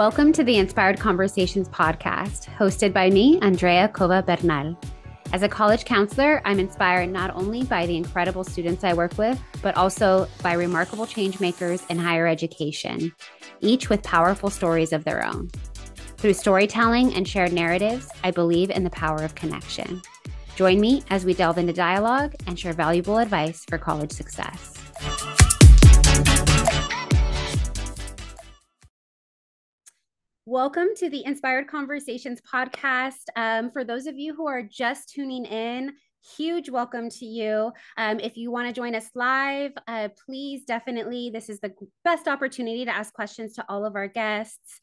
Welcome to the Inspired Conversations podcast, hosted by me, Andrea Cova-Bernal. As a college counselor, I'm inspired not only by the incredible students I work with, but also by remarkable change makers in higher education, each with powerful stories of their own. Through storytelling and shared narratives, I believe in the power of connection. Join me as we delve into dialogue and share valuable advice for college success. Welcome to the Inspired Conversations podcast. For those of you who are just tuning in, huge welcome to you. If you want to join us live, please definitely, this is the best opportunity to ask questions to all of our guests.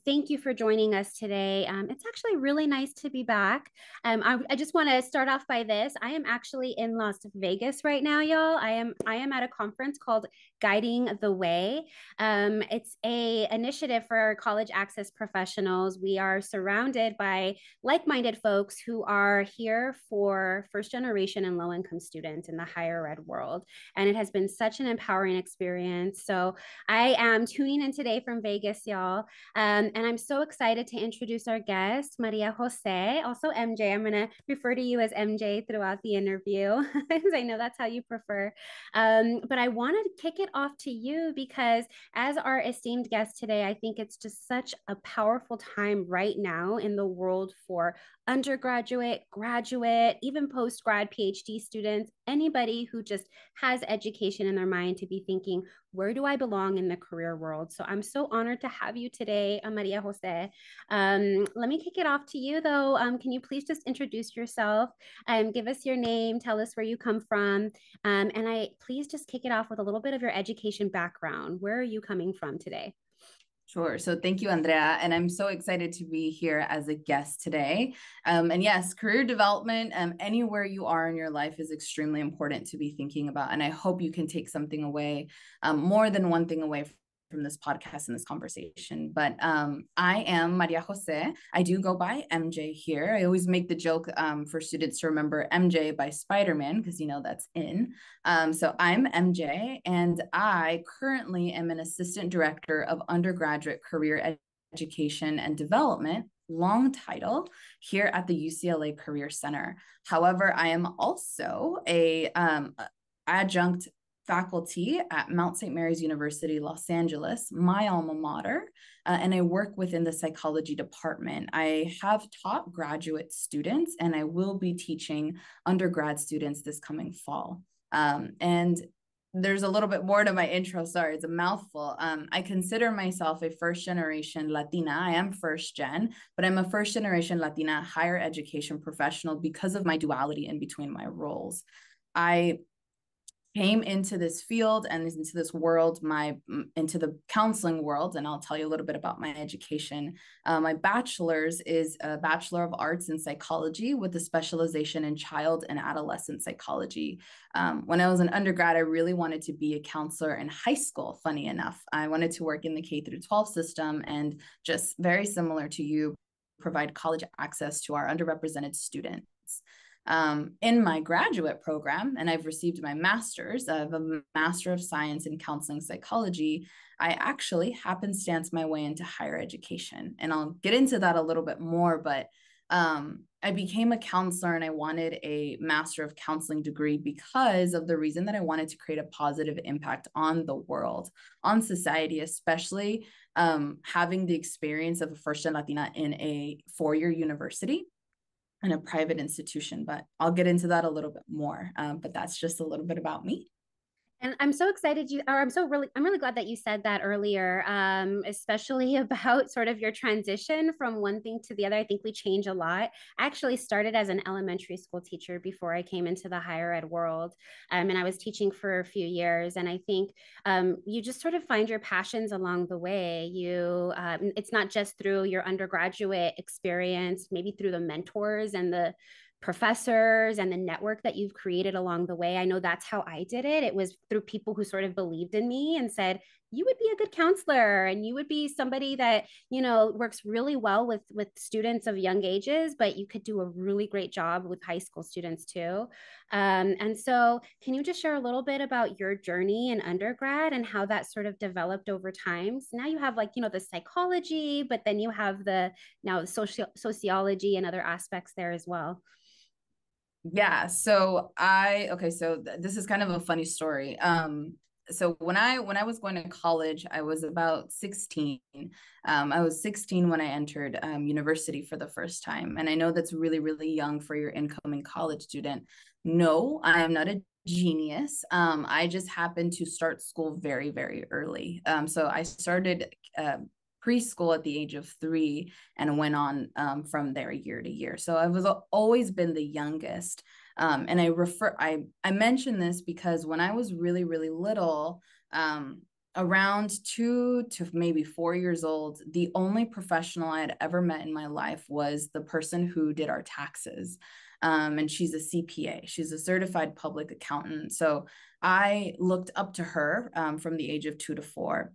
Thank you for joining us today. It's actually really nice to be back. I just want to start off by this. I am actually in Las Vegas right now, y'all. I am at a conference called Guiding the Way. It's a initiative for college access professionals. We are surrounded by like-minded folks who are here for first generation and low income students in the higher ed world. And it has been such an empowering experience. So I am tuning in today from Vegas, y'all. And I'm so excited to introduce our guest, Maria José, also MJ. I'm going to refer to you as MJ throughout the interview, because I know that's how you prefer. But I wanted to kick it off to you because as our esteemed guest today, I think it's just such a powerful time right now in the world for undergraduate, graduate, even post-grad PhD students, anybody who just has education in their mind to be thinking, where do I belong in the career world? So I'm so honored to have you today, Maria José. Let me kick it off to you though. Can you please just introduce yourself, give us your name, tell us where you come from, and please just kick it off with a little bit of your education background. Where are you coming from today? Sure. So thank you, Andrea. And I'm so excited to be here as a guest today. And yes, career development, anywhere you are in your life is extremely important to be thinking about. And I hope you can take something away, more than one thing away from this podcast and this conversation. But I am Maria José. I do go by MJ here. I always make the joke for students to remember MJ by Spider-Man, because that's in. So I'm MJ, and I currently am an assistant director of undergraduate career education and development, long title, here at the UCLA Career Center. However, I am also a adjunct faculty at Mount St. Mary's University, Los Angeles, my alma mater, and I work within the psychology department. I have taught graduate students, and I will be teaching undergrad students this coming fall. And there's a little bit more to my intro. Sorry, it's a mouthful. I consider myself a first generation Latina. I am first gen, but I'm a first generation Latina higher education professional because of my duality in between my roles. I came into this field and into this world, into the counseling world, and I'll tell you a little bit about my education. My bachelor's is a Bachelor of Arts in Psychology with a specialization in Child and Adolescent Psychology. When I was an undergrad, I really wanted to be a counselor in high school, funny enough. I wanted to work in the K through 12 system and just very similar to you, provide college access to our underrepresented students. In my graduate program, and I've received my master's, I have a Master of Science in Counseling Psychology. I actually happenstance my way into higher education, and I'll get into that a little bit more, but I became a counselor and I wanted a Master of Counseling degree because of the reason that I wanted to create a positive impact on the world, on society, especially having the experience of a first-gen Latina in a four-year university in a private institution, but I'll get into that a little bit more. But that's just a little bit about me. And I'm so excited I'm really glad that you said that earlier, especially about sort of your transition from one thing to the other. I think we change a lot. I actually started as an elementary school teacher before I came into the higher ed world. And I was teaching for a few years. And I think you just sort of find your passions along the way. It's not just through your undergraduate experience, maybe through the mentors and the professors and the network that you've created along the way. I know that's how I did it. It was through people who sort of believed in me and said, you would be a good counselor and you would be somebody that, works really well with students of young ages, but you could do a really great job with high school students too. And so can you just share a little bit about your journey in undergrad and how that sort of developed over time? So now you have like, the psychology, but then you have the sociology and other aspects there as well. Yeah. So this is kind of a funny story. So when I was going to college, I was about 16. I was 16 when I entered university for the first time. And I know that's really, really young for your incoming college student. No, I am not a genius. I just happened to start school very, very early. So I started preschool at the age of 3 and went on from there year to year. So I've always been the youngest. And I mention this because when I was really, really little, around 2 to maybe 4 years old, the only professional I had ever met in my life was the person who did our taxes. And she's a CPA. She's a certified public accountant. So I looked up to her from the age of 2 to 4.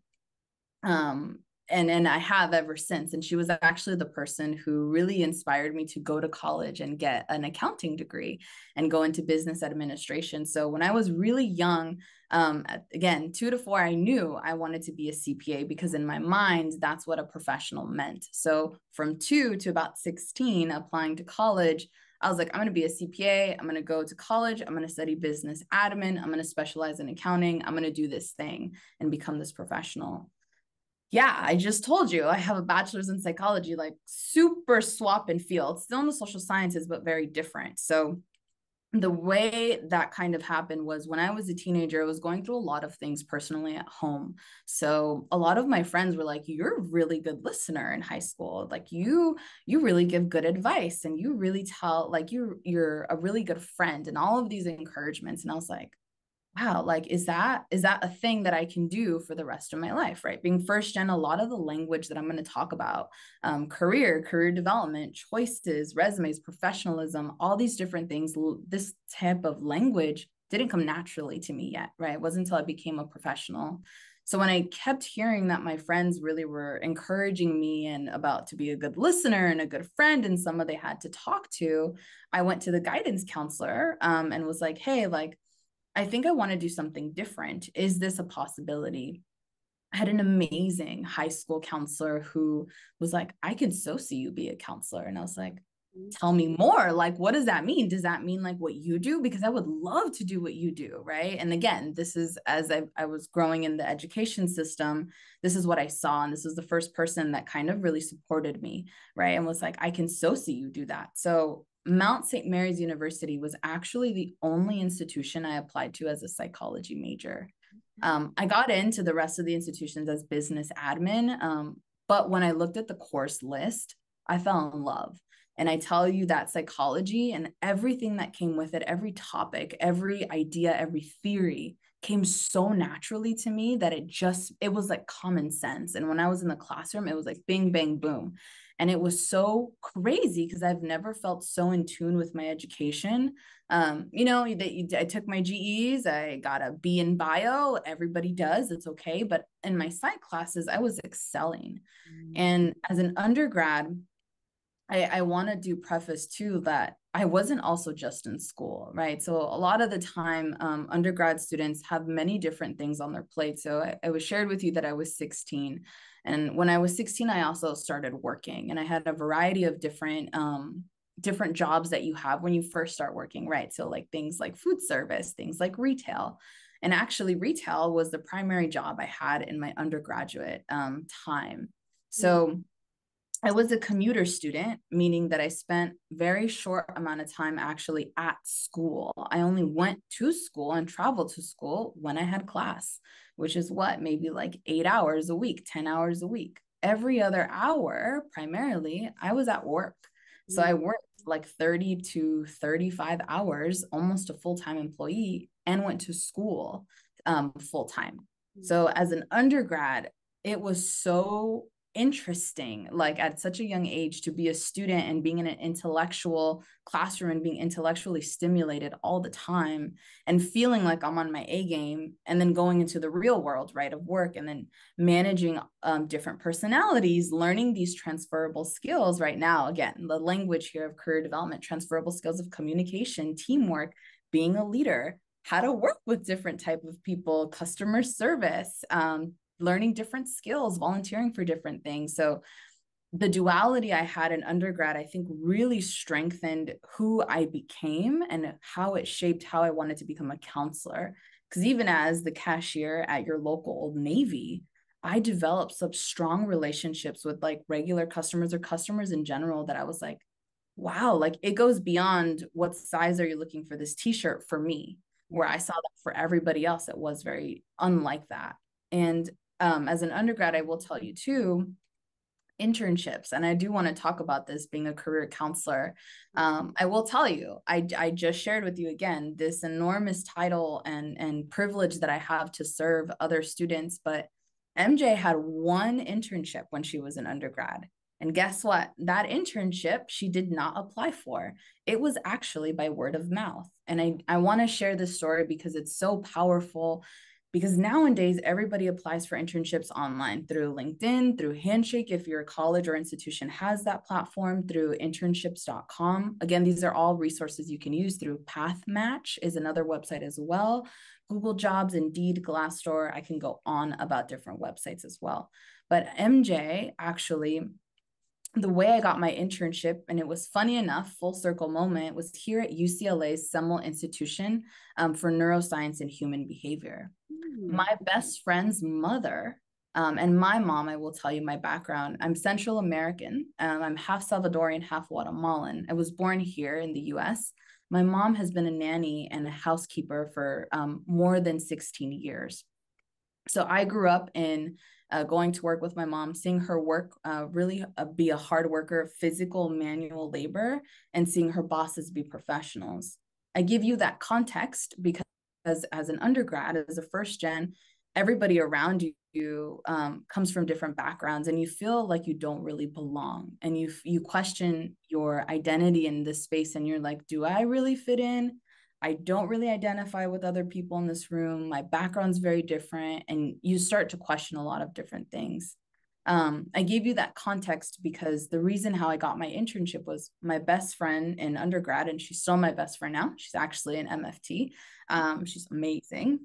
And I have ever since. And she was actually the person who really inspired me to go to college and get an accounting degree and go into business administration. So when I was really young, again, 2 to 4, I knew I wanted to be a CPA because in my mind, that's what a professional meant. So from 2 to about 16, applying to college, I was like, I'm going to be a CPA. I'm going to go to college. I'm going to study business admin. I'm going to specialize in accounting. I'm going to do this thing and become this professional. Yeah, I just told you I have a bachelor's in psychology, like super swap and field, still in the social sciences, but very different. So the way that kind of happened was when I was a teenager, I was going through a lot of things personally at home. So a lot of my friends were like, you're a really good listener in high school. Like you really give good advice and you really tell, like you're a really good friend and all of these encouragements. And I was like, wow, like, is that a thing that I can do for the rest of my life, right? Being first gen, a lot of the language that I'm going to talk about, career development, choices, resumes, professionalism, all these different things, this type of language didn't come naturally to me yet, right? It wasn't until I became a professional. So when I kept hearing that my friends really were encouraging me and about to be a good listener and a good friend and someone they had to talk to, I went to the guidance counselor and was like, hey, like, I think I want to do something different. Is this a possibility? I had an amazing high school counselor who was like, I can so see you be a counselor. And I was like, tell me more. Like, what does that mean? Does that mean like what you do? Because I would love to do what you do. Right. And again, this is as I was growing in the education system, this is what I saw. And this was the first person that kind of really supported me. Right. And was like, I can so see you do that. So Mount St. Mary's University was actually the only institution I applied to as a psychology major. I got into the rest of the institutions as business admin, but when I looked at the course list, I fell in love. And I tell you that psychology and everything that came with it, every topic, every idea, every theory came so naturally to me that it was like common sense. And when I was in the classroom, it was like bing, bang, boom. And it was so crazy because I've never felt so in tune with my education. I took my GEs, I got a B in bio, everybody does, it's okay. But in my psych classes, I was excelling. And as an undergrad, I want to do preface too that I wasn't also just in school, right? So a lot of the time, undergrad students have many different things on their plate. So I was shared with you that I was 16. And when I was 16, I also started working and I had a variety of different jobs that you have when you first start working, right? So like things like food service, things like retail. And actually retail was the primary job I had in my undergraduate time. So I was a commuter student, meaning that I spent very short amount of time actually at school. I only went to school and traveled to school when I had class, which is what, maybe like 8 hours a week, 10 hours a week. Every other hour, primarily, I was at work. So I worked like 30 to 35 hours, almost a full-time employee, and went to school full-time. So as an undergrad, it was so interesting, like at such a young age, to be a student and being in an intellectual classroom and being intellectually stimulated all the time and feeling like I'm on my A game, and then going into the real world, right, of work, and then managing different personalities, learning these transferable skills. Right now, again, the language here of career development, transferable skills of communication, teamwork, being a leader, how to work with different type of people, customer service, learning different skills, volunteering for different things. So the duality I had in undergrad, I think really strengthened who I became and how it shaped how I wanted to become a counselor. Because even as the cashier at your local Old Navy, I developed such strong relationships with like regular customers or customers in general that I was like, wow, like it goes beyond what size are you looking for this t-shirt for me, where I saw that for everybody else, it was very unlike that. And as an undergrad, I will tell you too, internships, and I do want to talk about this being a career counselor. I will tell you, I just shared with you again this enormous title and privilege that I have to serve other students, but MJ had one internship when she was an undergrad. And guess what? That internship she did not apply for. It was actually by word of mouth. And I want to share this story because it's so powerful. Because nowadays, everybody applies for internships online through LinkedIn, through Handshake, if your college or institution has that platform, through internships.com. Again, these are all resources you can use. Through PathMatch is another website as well. Google Jobs, Indeed, Glassdoor. I can go on about different websites as well. But MJ actually, the way I got my internship, and it was funny enough, full circle moment, was here at UCLA's Semel Institution for Neuroscience and Human Behavior. My best friend's mother, and my mom, I will tell you my background. I'm Central American. I'm half Salvadorian, half Guatemalan. I was born here in the US. My mom has been a nanny and a housekeeper for more than 16 years. So I grew up in going to work with my mom, seeing her work really be a hard worker, physical manual labor, and seeing her bosses be professionals. I give you that context because as an undergrad, as a first gen, everybody around you comes from different backgrounds, and you feel like you don't really belong, and you question your identity in this space, and you're like, do I really fit in? I don't really identify with other people in this room. My background's very different. And you start to question a lot of different things. I gave you that context because the reason how I got my internship was my best friend in undergrad, and she's still my best friend now. She's actually an MFT. She's amazing.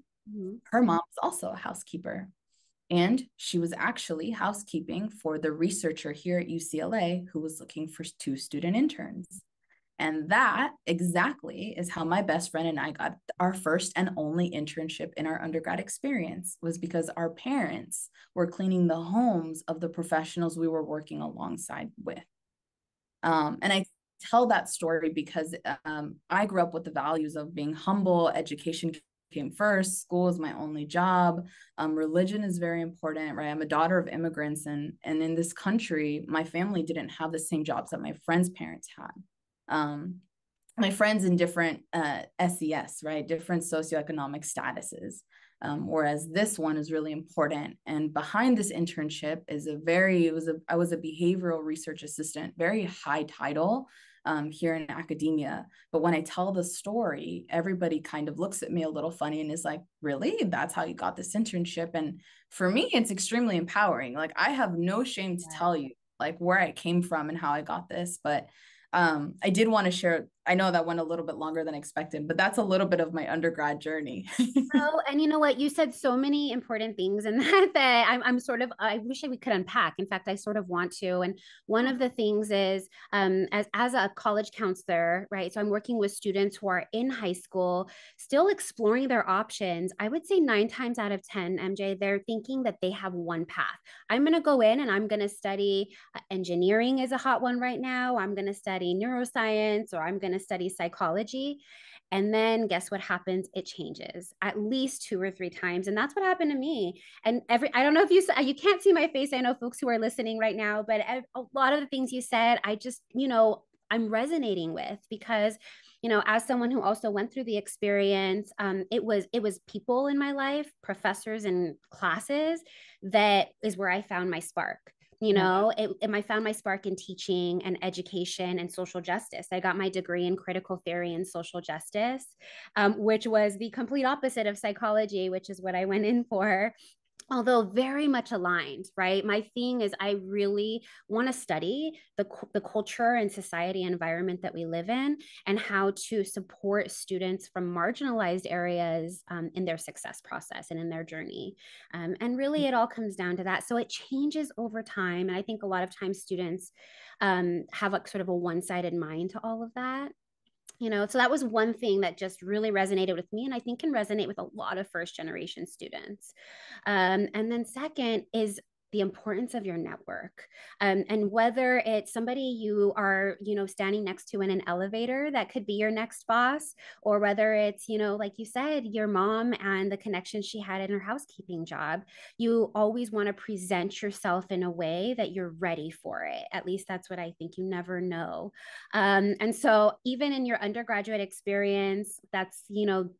Her mom is also a housekeeper. And she was actually housekeeping for the researcher here at UCLA who was looking for 2 student interns. And that exactly is how my best friend and I got our first and only internship in our undergrad experience, was because our parents were cleaning the homes of the professionals we were working alongside with. And I tell that story because I grew up with the values of being humble, education came first, school is my only job, religion is very important, right? I'm a daughter of immigrants, and in this country, my family didn't have the same jobs that my friends' parents had. My friends in different SES, right? Different socioeconomic statuses. Whereas this one is really important. And behind this internship is I was a behavioral research assistant, very high title here in academia. But when I tell the story, everybody kind of looks at me a little funny and is like, really? That's how you got this internship? And for me, it's extremely empowering. Like, I have no shame to tell you like where I came from and how I got this, but I did want to share. I know that went a little bit longer than expected, but that's a little bit of my undergrad journey. Oh, and you know what? You said so many important things in that I'm sort of, I wish we could unpack. In fact, I sort of want to. And one of the things is as a college counselor, right? So I'm working with students who are in high school, still exploring their options. I would say 9 times out of 10, MJ, they're thinking that they have one path. I'm going to go in and I'm going to study engineering is a hot one right now. I'm going to study neuroscience, or I'm going to study psychology. And then guess what happens? It changes at least 2 or 3 times. And that's what happened to me. And I don't know if you can't see my face. I know folks who are listening right now, but a lot of the things you said, I just, I'm resonating with, because, as someone who also went through the experience, it was people in my life, professors and classes, that is where I found my spark. I found my spark in teaching and education and social justice. I got my degree in critical theory and social justice, which was the complete opposite of psychology, which is what I went in for. although very much aligned, right? My thing is I really want to study the culture and society and environment that we live in, and how to support students from marginalized areas in their success process and in their journey. And really it all comes down to that. So it changes over time. And I think a lot of times students have a sort of a one-sided mind to all of that. So that was one thing that just really resonated with me, and I think can resonate with a lot of first generation students. And then second is the importance of your network, and whether it's somebody you are standing next to in an elevator that could be your next boss, or whether it's like you said, your mom and the connection she had in her housekeeping job. You always want to present yourself in a way that you're ready for it. At least that's what I think. You never know. And so even in your undergraduate experience, that's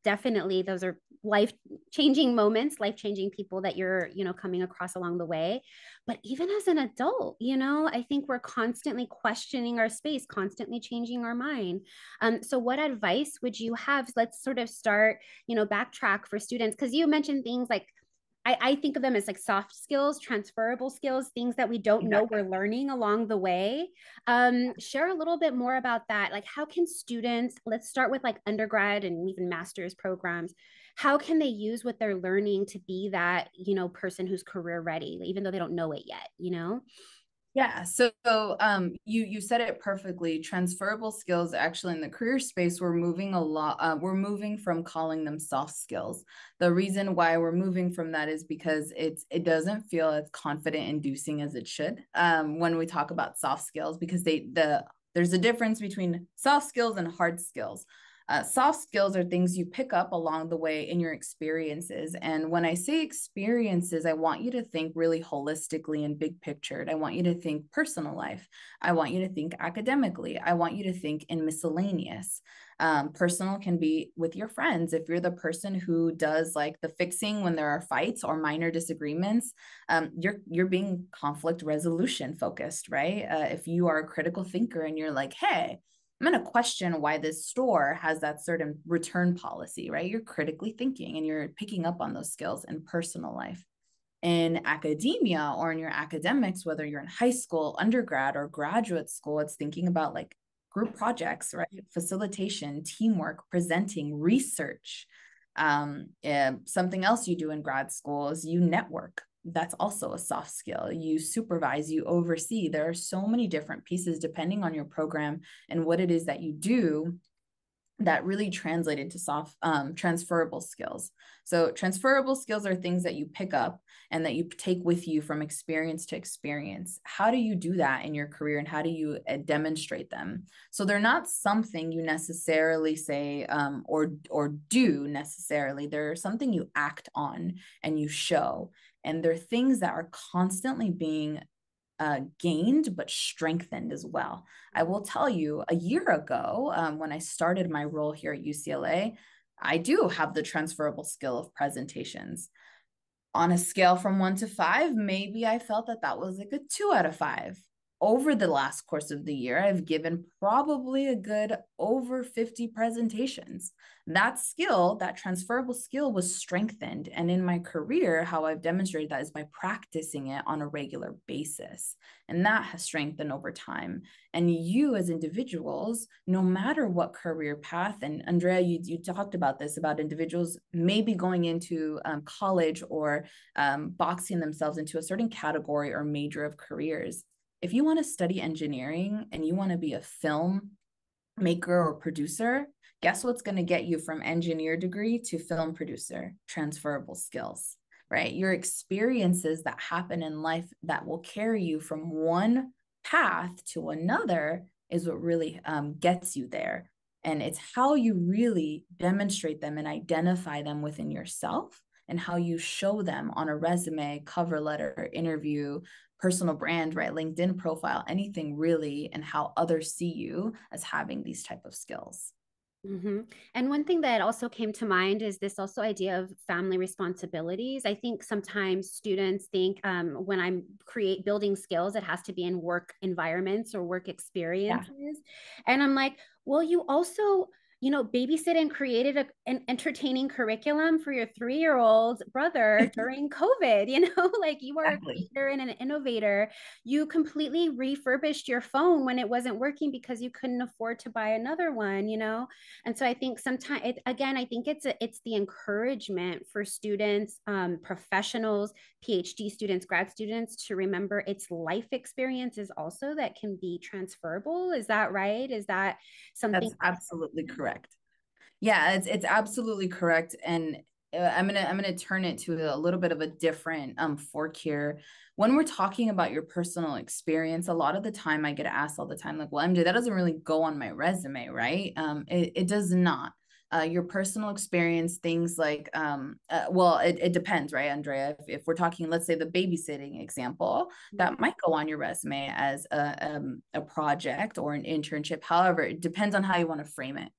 definitely, those are life-changing moments, life-changing people that you're coming across along the way. But even as an adult, I think we're constantly questioning our space, constantly changing our mind. So what advice would you have? Let's sort of start, backtrack for students, because you mentioned things like, I think of them as like soft skills, transferable skills, things that we don't know we're learning along the way. Share a little bit more about that. Like, how can students, let's start with like undergrad and even master's programs, how can they use what they're learning to be that, person who's career ready, even though they don't know it yet? Yeah. So you said it perfectly. Transferable skills, actually, in the career space, we're moving a lot. We're moving from calling them soft skills. The reason why we're moving from that is because it doesn't feel as confident inducing as it should when we talk about soft skills, because there's a difference between soft skills and hard skills. Soft skills are things you pick up along the way in your experiences. And when I say experiences, I want you to think really holistically and big pictured. I want you to think personal life. I want you to think academically. I want you to think in miscellaneous. Personal can be with your friends. If you're the person who does like the fixing when there are fights or minor disagreements, you're being conflict resolution focused, right? If you are a critical thinker and you're like, hey, I'm going to question why this store has that certain return policy, right? You're critically thinking and you're picking up on those skills in personal life. In academia or in your academics, whether you're in high school, undergrad, or graduate school, it's thinking about like group projects, right? Facilitation, teamwork, presenting, research. Something else you do in grad school is you network. That's also a soft skill. You supervise, you oversee. There are so many different pieces depending on your program and what it is that you do that really translate into transferable skills. So transferable skills are things that you pick up and that you take with you from experience to experience. How do you do that in your career, and how do you demonstrate them? So they're not something you necessarily say or do necessarily. They're something you act on and you show. And they're things that are constantly being gained but strengthened as well. I will tell you, a year ago, when I started my role here at UCLA, I do have the transferable skill of presentations. On a scale from 1 to 5, maybe I felt that was like a 2 out of 5. Over the last course of the year, I've given probably a good over 50 presentations. That skill, that transferable skill, was strengthened. And in my career, how I've demonstrated that is by practicing it on a regular basis. And that has strengthened over time. And you as individuals, no matter what career path, and Andrea, you talked about this, about individuals maybe going into college or boxing themselves into a certain category or major of careers. If you want to study engineering and you want to be a film maker or producer, guess what's going to get you from engineer degree to film producer? Transferable skills, right? Your experiences that happen in life that will carry you from one path to another is what really gets you there. And it's how you really demonstrate them and identify them within yourself, and how you show them on a resume, cover letter, interview, personal brand, right? LinkedIn profile, anything really, and how others see you as having these type of skills. Mm-hmm. And one thing that also came to mind is this also idea of family responsibilities. I think sometimes students think when I'm building skills, it has to be in work environments or work experiences. Yeah. And I'm like, well, you also babysit and created an entertaining curriculum for your 3-year-old brother during COVID, like you are a Exactly. creator and an innovator. You completely refurbished your phone when it wasn't working because you couldn't afford to buy another one, And so I think sometimes, again, I think it's the encouragement for students, professionals, PhD students, grad students to remember it's life experiences also that can be transferable. Is that right? Is that something? That's absolutely correct. Yeah, it's absolutely correct. And I'm gonna turn it to a little bit of a different fork here. When we're talking about your personal experience, a lot of the time I get asked all the time, like, well, MJ, that doesn't really go on my resume, right? It does not. Your personal experience, things like, well, it depends, right, Andrea? If we're talking, let's say the babysitting example, that might go on your resume as a project or an internship. However, it depends on how you want to frame it.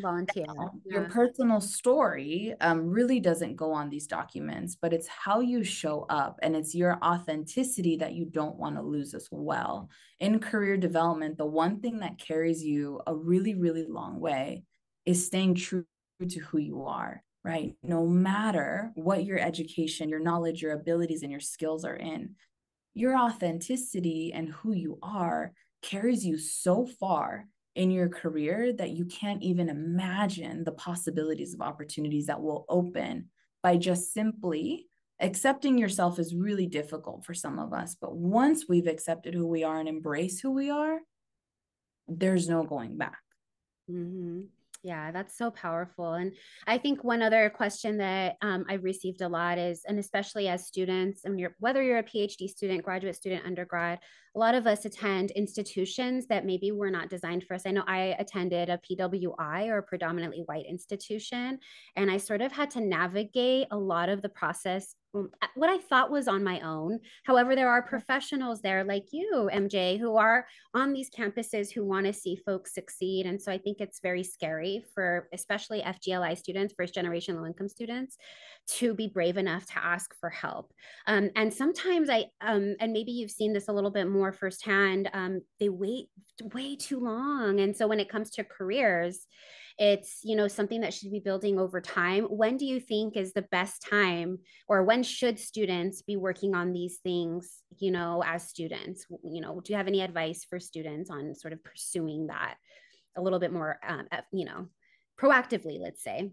Volunteer. Your Yeah. personal story really doesn't go on these documents, but it's how you show up and it's your authenticity that you don't want to lose as well. In career development, the one thing that carries you a really, really long way is staying true to who you are, right? No matter what your education, your knowledge, your abilities, and your skills are in, your authenticity and who you are carries you so far in your career that you can't even imagine the possibilities of opportunities that will open by just simply accepting yourself. Is really difficult for some of us, but once we've accepted who we are and embrace who we are, there's no going back. Mm-hmm. Yeah, that's so powerful. And I think one other question that I've received a lot is, and especially as students, and whether you're a PhD student, graduate student, undergrad, a lot of us attend institutions that maybe were not designed for us. I know I attended a PWI, or a predominantly white institution, and I sort of had to navigate a lot of the process, what I thought was on my own. However, there are professionals there like you, MJ, who are on these campuses who want to see folks succeed. And so I think it's very scary for especially FGLI students, first generation low income students, to be brave enough to ask for help. And sometimes and maybe you've seen this a little bit more firsthand, they wait way too long. And so when it comes to careers, it's something that should be building over time. When do you think is the best time, or when should students be working on these things, as students? Do you have any advice for students on sort of pursuing that a little bit more, proactively, let's say?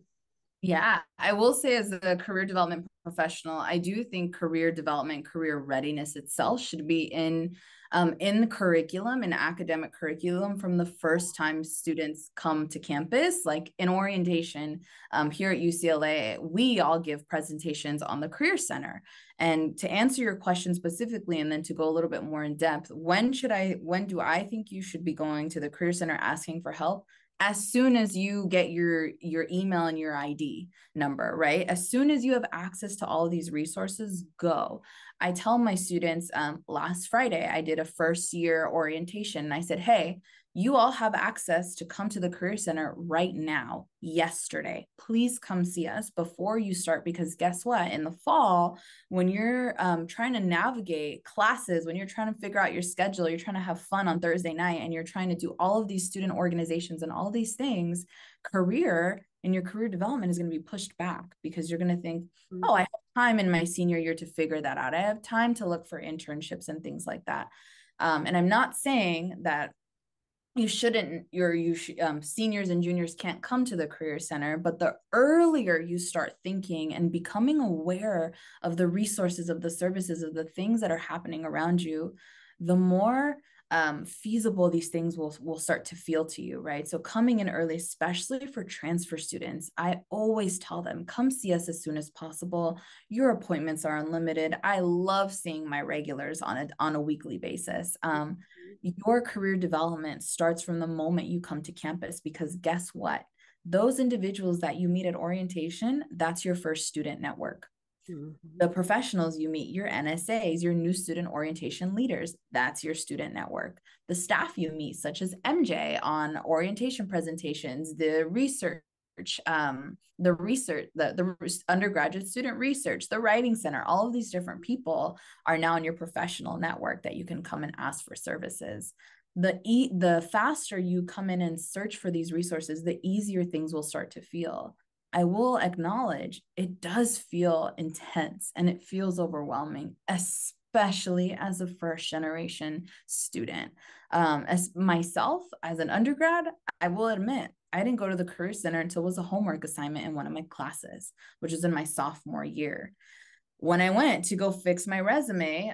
Yeah, I will say, as a career development professional, I do think career development, career readiness itself should be in curriculum, in academic curriculum, from the first time students come to campus. Like in orientation, here at UCLA, we all give presentations on the Career Center. And to answer your question specifically, and then to go a little bit more in depth, when do I think you should be going to the Career Center asking for help? As soon as you get your email and your ID number, right? As soon as you have access to all of these resources, go. I tell my students, last Friday, I did a first year orientation, and I said, hey, you all have access to come to the Career Center right now, yesterday. Please come see us before you start, because guess what? In the fall, when you're trying to navigate classes, when you're trying to figure out your schedule, you're trying to have fun on Thursday night, and you're trying to do all of these student organizations and all these things, career and your career development is going to be pushed back, because you're going to think, oh, I have time in my senior year to figure that out. I have time to look for internships and things like that. And I'm not saying that you shouldn't, seniors and juniors can't come to the Career Center, but the earlier you start thinking and becoming aware of the resources, of the services, of the things that are happening around you, the more feasible these things will start to feel to you, right? So coming in early, especially for transfer students, I always tell them, come see us as soon as possible. Your appointments are unlimited. I love seeing my regulars on a weekly basis. Your career development starts from the moment you come to campus, because guess what? Those individuals that you meet at orientation, that's your first student network. The professionals you meet, your NSAs, your new student orientation leaders, that's your student network. The staff you meet, such as MJ on orientation presentations, the undergraduate student research, the writing center, all of these different people are now in your professional network that you can come and ask for services. the faster you come in and search for these resources, the easier things will start to feel. I will acknowledge it does feel intense and it feels overwhelming, especially as a first generation student. As myself, as an undergrad, I will admit, I didn't go to the Career Center until it was a homework assignment in one of my classes, which is in my sophomore year. When I went to go fix my resume,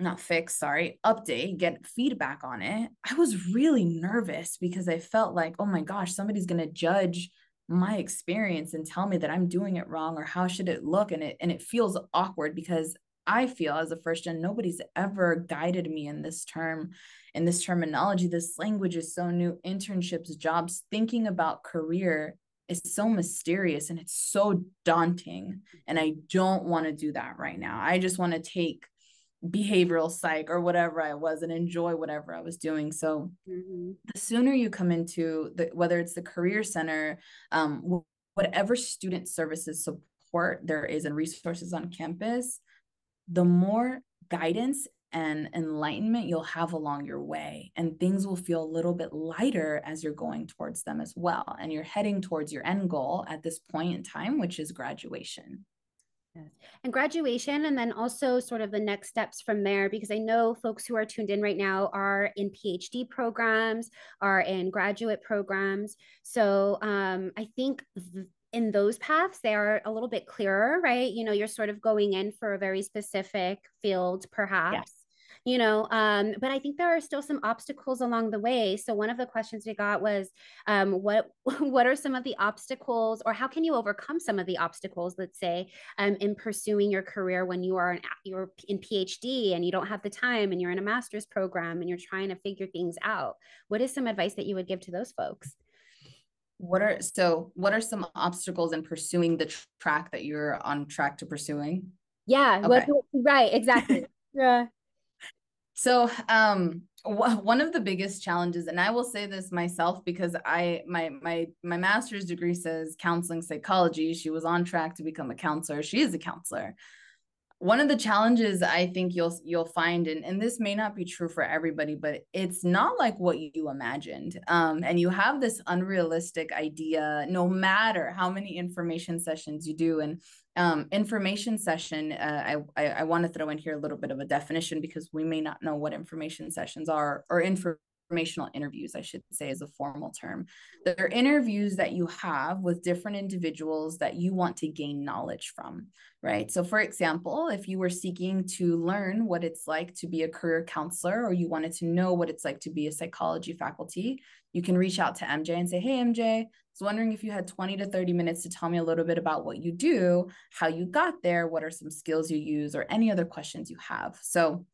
update, get feedback on it, I was really nervous because I felt like, oh my gosh, somebody's going to judge my experience and tell me that I'm doing it wrong or how should it look. And it feels awkward because I feel as a first gen, nobody's ever guided me in this terminology. This language is so new. Internships, jobs, thinking about career is so mysterious and it's so daunting. And I don't want to do that right now. I just want to take behavioral psych or whatever I was and enjoy whatever I was doing. So the sooner you come into whether it's the Career Center, whatever student services support there is and resources on campus, the more guidance and enlightenment you'll have along your way, and things will feel a little bit lighter as you're going towards them as well. And you're heading towards your end goal at this point in time, which is graduation. Yes. And graduation, and then also sort of the next steps from there, because I know folks who are tuned in right now are in PhD programs, are in graduate programs. So I think in those paths, they are a little bit clearer, right? You know, you're sort of going in for a very specific field, perhaps. But I think there are still some obstacles along the way. So one of the questions we got was, what are some of the obstacles, or how can you overcome some of the obstacles, let's say, in pursuing your career when you're in PhD and you don't have the time and you're in a master's program and you're trying to figure things out? What is some advice that you would give to those folks? What are some obstacles in pursuing the track that you're on track to pursuing? Yeah, okay. Right, exactly. Yeah. So one of the biggest challenges, and I will say this myself because my master's degree says counseling psychology. She was on track to become a counselor. She is a counselor. One of the challenges I think you'll find, and this may not be true for everybody, but it's not like what you imagined. And you have this unrealistic idea, no matter how many information sessions you do. And information session, I want to throw in here a little bit of a definition because we may not know what information sessions are, or informational interviews, I should say, is a formal term. They're interviews that you have with different individuals that you want to gain knowledge from, right? So for example, if you were seeking to learn what it's like to be a career counselor, or you wanted to know what it's like to be a psychology faculty, you can reach out to MJ and say, hey, MJ, I was wondering if you had 20 to 30 minutes to tell me a little bit about what you do, how you got there, what are some skills you use, or any other questions you have. So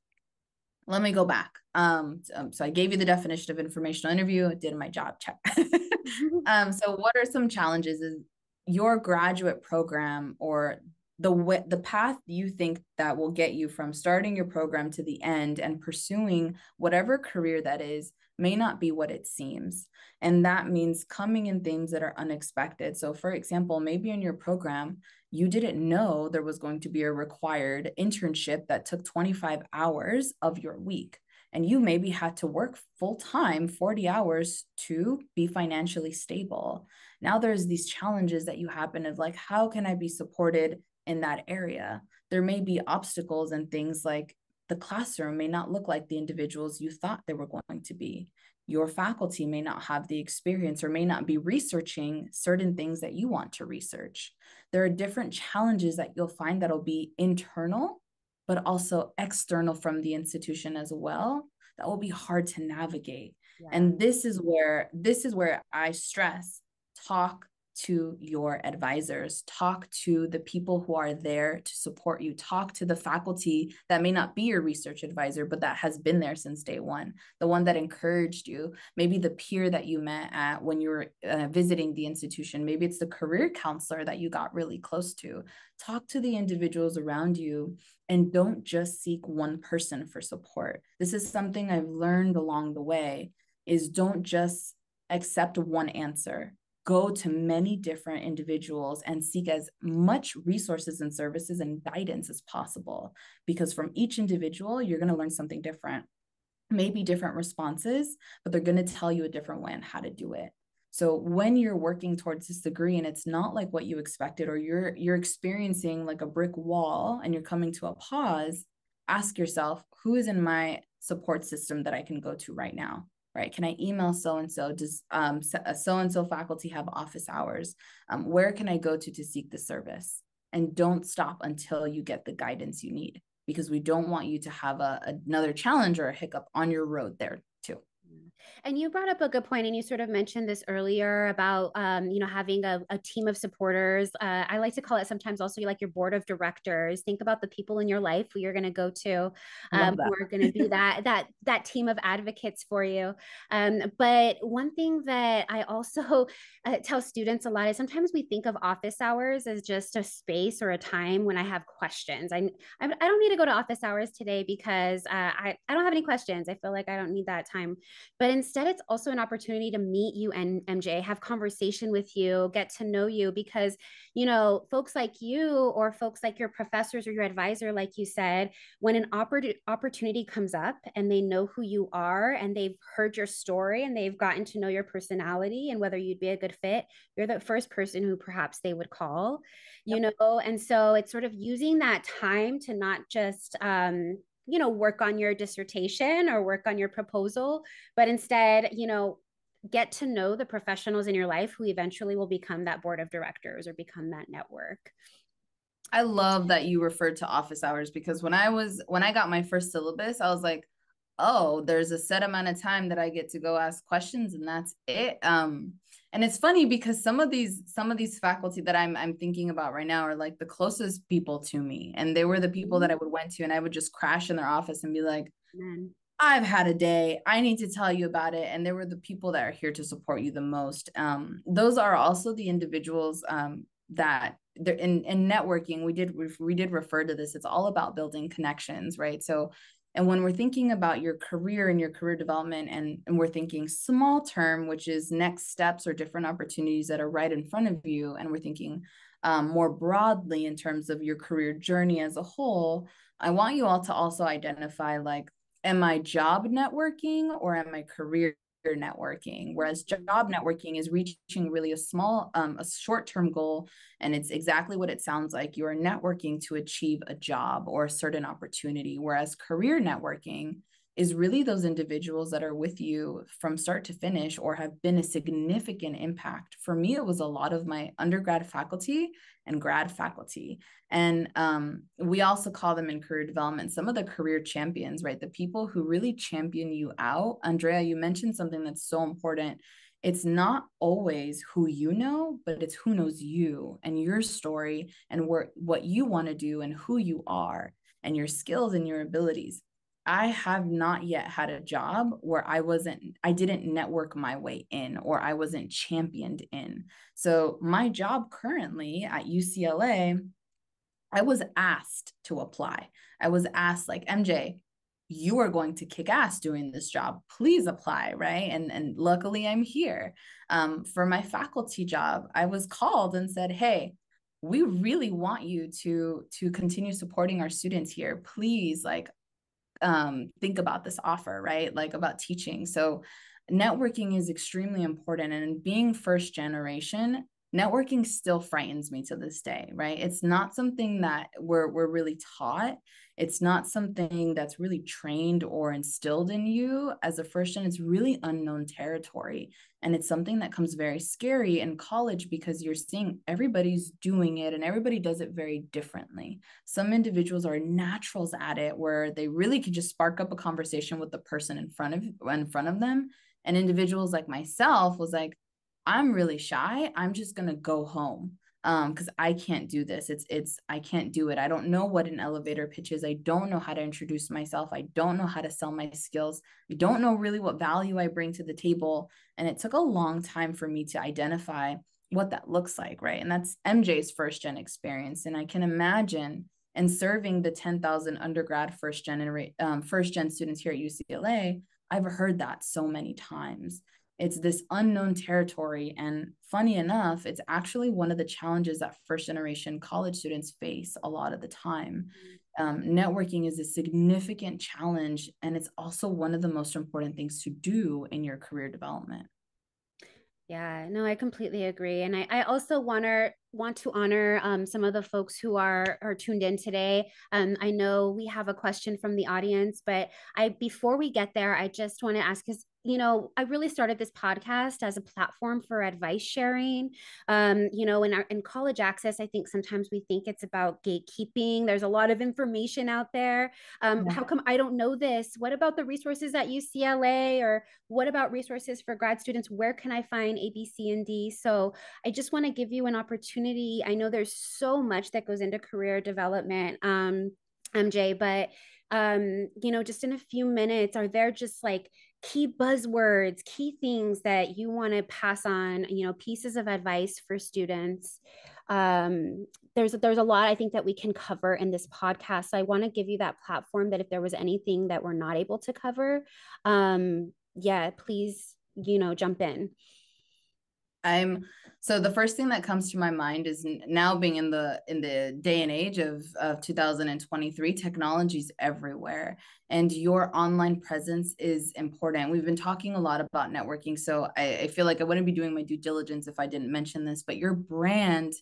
let me go back. So I gave you the definition of informational interview. I did my job, check. So what are some challenges is your graduate program, or the path you think that will get you from starting your program to the end and pursuing whatever career that is, may not be what it seems. And that means coming in things that are unexpected. So for example, maybe in your program, you didn't know there was going to be a required internship that took 25 hours of your week. And you maybe had to work full time, 40 hours to be financially stable. Now there's these challenges that you happen of like, how can I be supported in that area? There may be obstacles and things like the classroom may not look like the individuals you thought they were going to be. Your faculty may not have the experience or may not be researching certain things that you want to research. There are different challenges that you'll find that'll be internal, but also external from the institution as well, that will be hard to navigate. Yeah. And this is where I stress, talk to your advisors, talk to the people who are there to support you, talk to the faculty that may not be your research advisor, but that has been there since day one, the one that encouraged you, maybe the peer that you met at when you were visiting the institution, maybe it's the career counselor that you got really close to. Talk to the individuals around you and don't just seek one person for support. This is something I've learned along the way, is don't just accept one answer. Go to many different individuals and seek as much resources and services and guidance as possible, because from each individual, you're going to learn something different. maybe different responses, but they're going to tell you a different way on how to do it. So when you're working towards this degree and it's not like what you expected, or you're experiencing like a brick wall and you're coming to a pause, ask yourself, who is in my support system that I can go to right now? Right? Can I email so-and-so? Does so-and-so faculty have office hours? Where can I go to seek the service? And don't stop until you get the guidance you need, because we don't want you to have another challenge or a hiccup on your road there too. And you brought up a good point, and you sort of mentioned this earlier about, having a team of supporters. I like to call it sometimes also like your board of directors. Think about the people in your life who you're going to go to, who are going to be that team of advocates for you. But one thing that I also tell students a lot is sometimes we think of office hours as just a space or a time when I have questions. I don't need to go to office hours today because I don't have any questions. I feel like I don't need that time. But instead, it's also an opportunity to meet you and MJ, have conversation with you, get to know you, because, folks like you or folks like your professors or your advisor, like you said, when an opportunity comes up and they know who you are and they've heard your story and they've gotten to know your personality and whether you'd be a good fit, you're the first person who perhaps they would call, and so it's sort of using that time to not just, work on your dissertation or work on your proposal, but instead, get to know the professionals in your life who eventually will become that board of directors or become that network. I love that you referred to office hours, because when I got my first syllabus, I was like, oh, there's a set amount of time that I get to go ask questions and that's it. And it's funny because some of these faculty that I'm thinking about right now are like the closest people to me. And they were the people that I went to, and I would just crash in their office and be like, I've had a day. I need to tell you about it. And they were the people that are here to support you the most. Those are also the individuals that they're in networking. We did refer to this. It's all about building connections, right? So, and when we're thinking about your career and your career development, and we're thinking small term, which is next steps or different opportunities that are right in front of you, and we're thinking more broadly in terms of your career journey as a whole, I want you all to also identify, like, am I job networking or am I career networking? Whereas job networking is reaching really a short-term goal, and it's exactly what it sounds like. You are networking to achieve a job or a certain opportunity. Whereas career networking is really those individuals that are with you from start to finish or have been a significant impact. For me, it was a lot of my undergrad faculty and grad faculty. And we also call them in career development some of the career champions, right? The people who really champion you out. Andrea, you mentioned something that's so important. It's not always who you know, but it's who knows you and your story and what you want to do and who you are and your skills and your abilities. I have not yet had a job where I didn't network my way in, or I wasn't championed in. So my job currently at UCLA, I was asked to apply. I was asked, like, MJ, you are going to kick ass doing this job. Please apply, right? And luckily I'm here. For my faculty job, I was called and said, hey, we really want you to continue supporting our students here. Please, like, think about this offer, right? Like, about teaching. So networking is extremely important. And being first generation, networking still frightens me to this day, right? It's not something that we're really taught. It's not something that's really trained or instilled in you as a first gen. It's really unknown territory. And it's something that comes very scary in college because you're seeing everybody's doing it and everybody does it very differently. Some individuals are naturals at it, where they really could just spark up a conversation with the person in front of them. And individuals like myself was like, I'm really shy. I'm just going to go home because I can't do this. I can't do it. I don't know what an elevator pitch is. I don't know how to introduce myself. I don't know how to sell my skills. I don't know really what value I bring to the table. And it took a long time for me to identify what that looks like, right? And that's MJ's first gen experience. And I can imagine, and serving the 10,000 undergrad first gen students here at UCLA, I've heard that so many times. It's this unknown territory. And funny enough, it's actually one of the challenges that first generation college students face a lot of the time. Networking is a significant challenge, and it's also one of the most important things to do in your career development. Yeah, no, I completely agree. And I also want to honor some of the folks who are tuned in today. I know we have a question from the audience, but before we get there, I just want to ask, because I really started this podcast as a platform for advice sharing. In college access, I think sometimes we think it's about gatekeeping. There's a lot of information out there. How come I don't know this? What about the resources at UCLA? Or what about resources for grad students? Where can I find A, B, C, and D? So I just want to give you an opportunity. I know there's so much that goes into career development, MJ, but just in a few minutes, are there just like key buzzwords, key things that you want to pass on, pieces of advice for students? There's a lot I think that we can cover in this podcast. So I want to give you that platform that if there was anything that we're not able to cover, please, jump in. So the first thing that comes to my mind is now being in the day and age of 2023, technology is everywhere, and your online presence is important. We've been talking a lot about networking, so I feel like I wouldn't be doing my due diligence if I didn't mention this, but your brand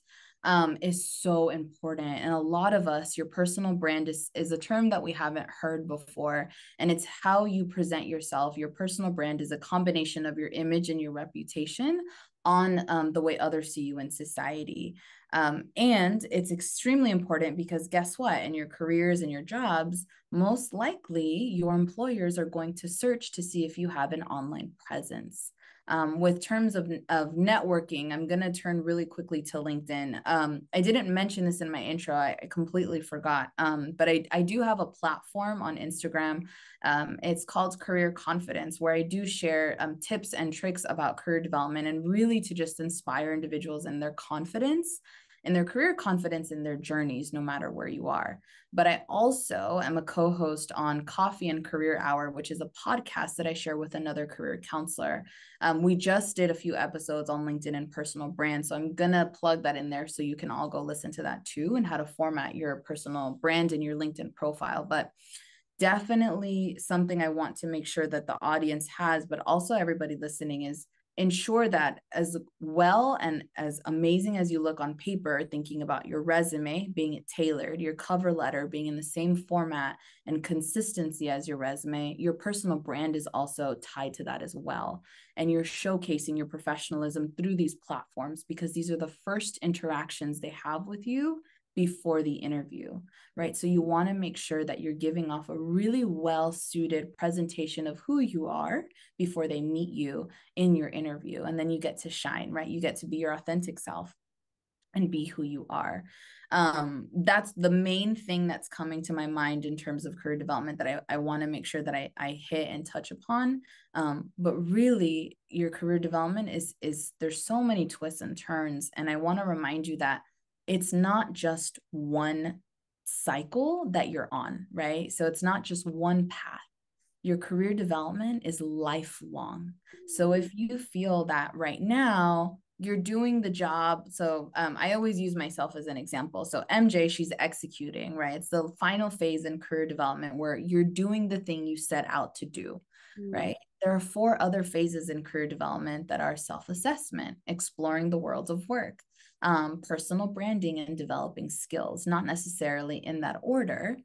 is so important. And a lot of us, your personal brand is a term that we haven't heard before. And it's how you present yourself. Your personal brand is a combination of your image and your reputation on the way others see you in society. And it's extremely important because guess what? In your careers and your jobs, most likely your employers are going to search to see if you have an online presence. With terms of networking, I'm going to turn really quickly to LinkedIn. I didn't mention this in my intro. I completely forgot. But I do have a platform on Instagram. It's called Career Confidence, where I do share tips and tricks about career development and really to just inspire individuals in their confidence, in their career confidence, in their journeys, no matter where you are. But I also am a co-host on Coffee and Career Hour, which is a podcast that I share with another career counselor. We just did a few episodes on LinkedIn and personal brand. So I'm going to plug that in there so you can all go listen to that too, and how to format your personal brand in your LinkedIn profile. But definitely something I want to make sure that the audience has, but also everybody listening, is ensure that as well and as amazing as you look on paper, thinking about your resume being tailored, your cover letter being in the same format and consistency as your resume, your personal brand is also tied to that as well. And you're showcasing your professionalism through these platforms because these are the first interactions they have with you before the interview, right? So you want to make sure that you're giving off a really well-suited presentation of who you are before they meet you in your interview. And then you get to shine, right? You get to be your authentic self and be who you are. That's the main thing that's coming to my mind in terms of career development that I want to make sure that I hit and touch upon. But really, your career development is there's so many twists and turns. And I want to remind you that it's not just one cycle that you're on, right? So it's not just one path. Your career development is lifelong. So if you feel that right now you're doing the job, so I always use myself as an example. So MJ, she's executing, right? It's the final phase in career development where you're doing the thing you set out to do, right? There are 4 other phases in career development that are self-assessment, exploring the worlds of work, personal branding, and developing skills, not necessarily in that order,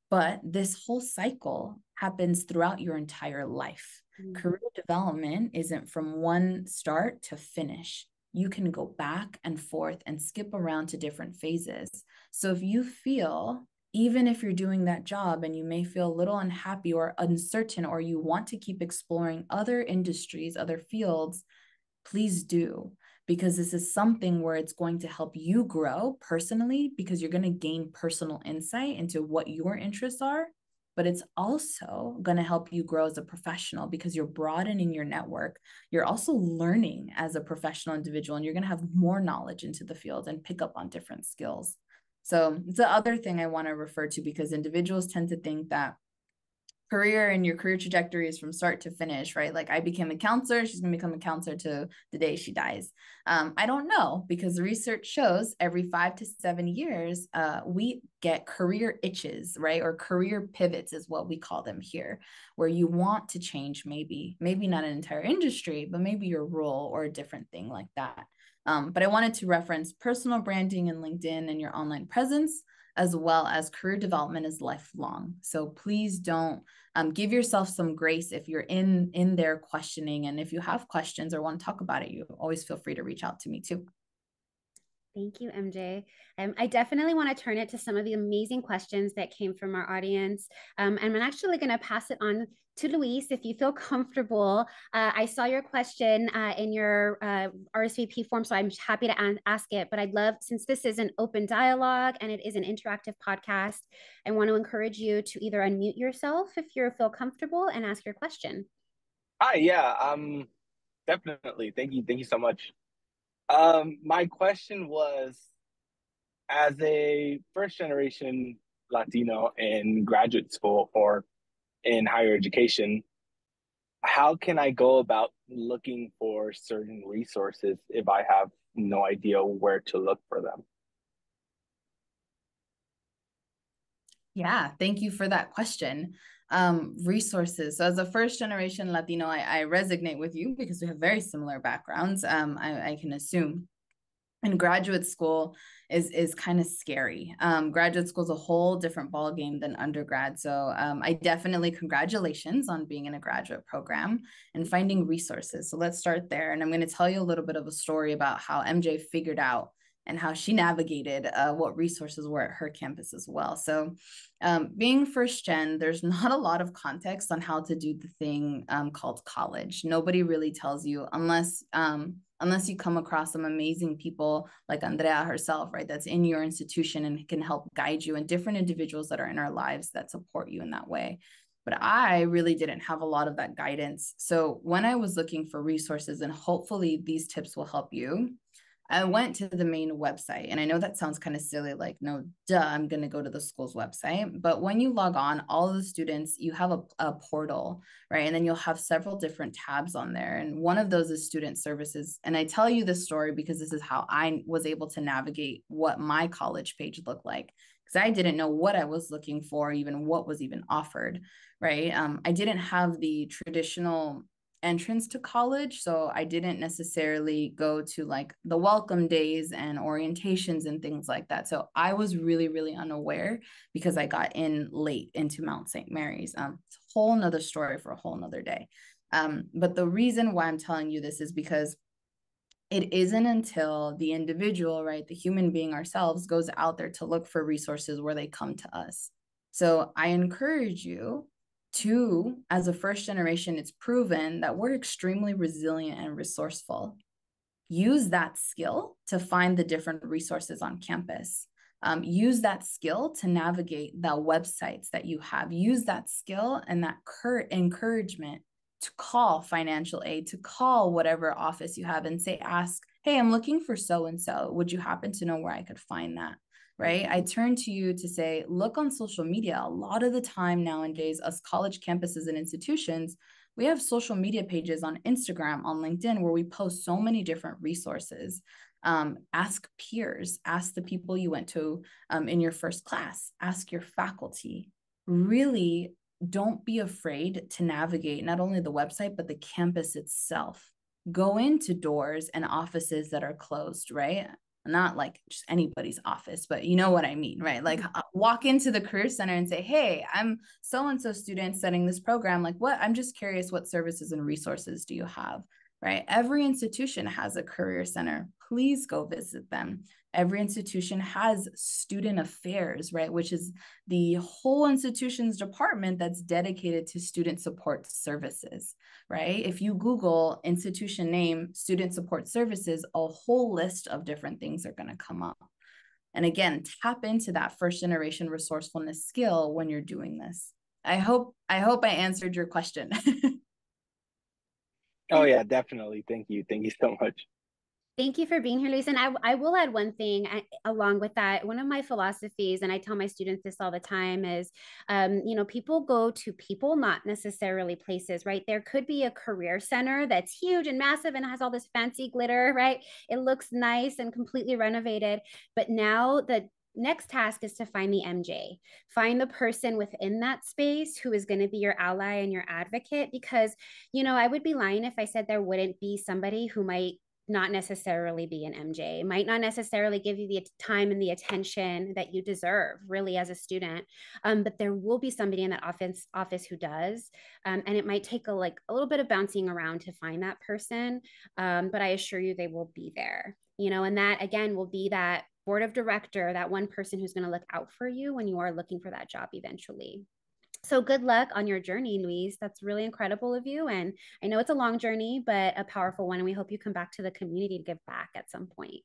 but this whole cycle happens throughout your entire life. Career development isn't from one start to finish. You can go back and forth and skip around to different phases. So if you feel, even if you're doing that job and you may feel a little unhappy or uncertain, or you want to keep exploring other industries, other fields, please do, because this is something where it's going to help you grow personally, because you're going to gain personal insight into what your interests are, but it's also going to help you grow as a professional because you're broadening your network. You're also learning as a professional individual, and you're going to have more knowledge into the field and pick up on different skills. So it's the other thing I want to refer to, because individuals tend to think that career and your career trajectory is from start to finish, right? Like I became a counselor, she's going to become a counselor to the day she dies. I don't know, because the research shows every 5 to 7 years, we get career itches, right? Or career pivots is what we call them here, where you want to change, maybe not an entire industry, but maybe your role or a different thing like that. But I wanted to reference personal branding in LinkedIn and your online presence, as well as career development is lifelong. So please don't give yourself some grace if you're in there questioning. And if you have questions or want to talk about it, you always feel free to reach out to me too. Thank you, MJ. I definitely want to turn it to some of the amazing questions that came from our audience. And I'm actually going to pass it on to Luis if you feel comfortable. I saw your question in your RSVP form, so I'm happy to ask it. But I'd love, since this is an open dialogue and it is an interactive podcast, I want to encourage you to either unmute yourself if you feel comfortable and ask your question. Hi, yeah, definitely. Thank you so much. My question was, as a first generation Latino in graduate school or in higher education, how can I go about looking for certain resources if I have no idea where to look for them? Yeah, thank you for that question. Resources. So as a first generation Latino, I resonate with you because we have very similar backgrounds. I can assume. And graduate school is kind of scary. Graduate school is a whole different ballgame than undergrad. So I definitely congratulations on being in a graduate program and finding resources. So let's start there. And I'm going to tell you a little bit of a story about how MJ figured out and how she navigated what resources were at her campus as well. So being first gen, there's not a lot of context on how to do the thing called college. Nobody really tells you unless you come across some amazing people like Andrea herself, right? That's in your institution and can help guide you, and different individuals that are in our lives that support you in that way. But I really didn't have a lot of that guidance. So when I was looking for resources, and hopefully these tips will help you, I went to the main website. And I know that sounds kind of silly, like, no, duh, I'm going to go to the school's website. But when you log on, all of the students, you have a portal, right? And then you'll have several different tabs on there. And one of those is student services. And I tell you this story because this is how I was able to navigate what my college page looked like. Because I didn't know what I was looking for, even what was even offered, right? I didn't have the traditional entrance to college, so I didn't necessarily go to like the welcome days and orientations and things like that. So I was really unaware because I got in late into Mount St. Mary's. It's a whole nother story for a whole nother day. But the reason why I'm telling you this is because it isn't until the individual, right, the human being ourselves, goes out there to look for resources where they come to us. So I encourage you to, as a first generation, it's proven that we're extremely resilient and resourceful. Use that skill to find the different resources on campus. Use that skill to navigate the websites that you have. Use that skill and that encouragement to call financial aid, to call whatever office you have and ask, hey, I'm looking for so-and-so. Would you happen to know where I could find that? Right? I turn to you to say, look on social media. A lot of the time nowadays, us college campuses and institutions, we have social media pages on Instagram, on LinkedIn, where we post so many different resources. Ask peers, ask the people you went to in your first class, ask your faculty. Really don't be afraid to navigate not only the website, but the campus itself. Go into doors and offices that are closed, right? Not like just anybody's office, but you know what I mean, right? Like walk into the Career Center and say, hey, I'm so-and-so student studying this program. Like what? I'm just curious, what services and resources do you have, right? Every institution has a Career Center. Please go visit them. Every institution has student affairs, right? Which is the whole institution's department that's dedicated to student support services, right? If you Google institution name, student support services, a whole list of different things are going to come up. And again, tap into that first generation resourcefulness skill when you're doing this. I hope I answered your question. Oh yeah, definitely. Thank you so much. Thank you for being here, Luis. And I will add one thing along with that. One of my philosophies, and I tell my students this all the time, is, people go to people, not necessarily places, right? There could be a career center that's huge and massive and has all this fancy glitter, right? It looks nice and completely renovated. But now the next task is to find the MJ, find the person within that space who is going to be your ally and your advocate. Because, I would be lying if I said there wouldn't be somebody who might not necessarily be an MJ, might not necessarily give you the time and the attention that you deserve, really, as a student. But there will be somebody in that office who does, and it might take a little bit of bouncing around to find that person. But I assure you, they will be there. And that again will be that board of director, that one person who's going to look out for you when you are looking for that job eventually. So good luck on your journey, Luis. That's really incredible of you. And I know it's a long journey, but a powerful one. And we hope you come back to the community to give back at some point.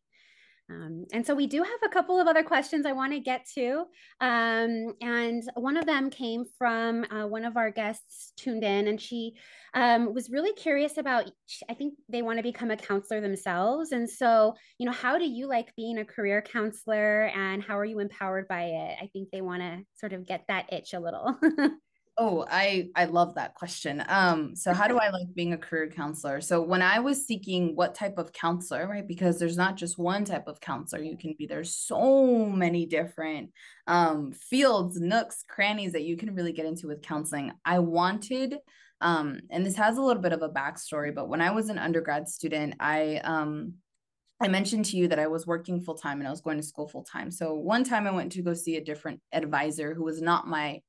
And so we do have a couple of other questions I want to get to. And one of them came from one of our guests tuned in, and she was really curious about, I think they want to become a counselor themselves. And so, how do you like being a career counselor, and how are you empowered by it? I think they want to sort of get that itch a little. Oh, I love that question. So how do I like being a career counselor? So when I was seeking what type of counselor, right? Because there's not just one type of counselor you can be. There's so many different fields, nooks, crannies that you can really get into with counseling. I wanted, and this has a little bit of a backstory, but when I was an undergrad student, I mentioned to you that I was working full-time and I was going to school full-time. So one time I went to go see a different advisor who was not my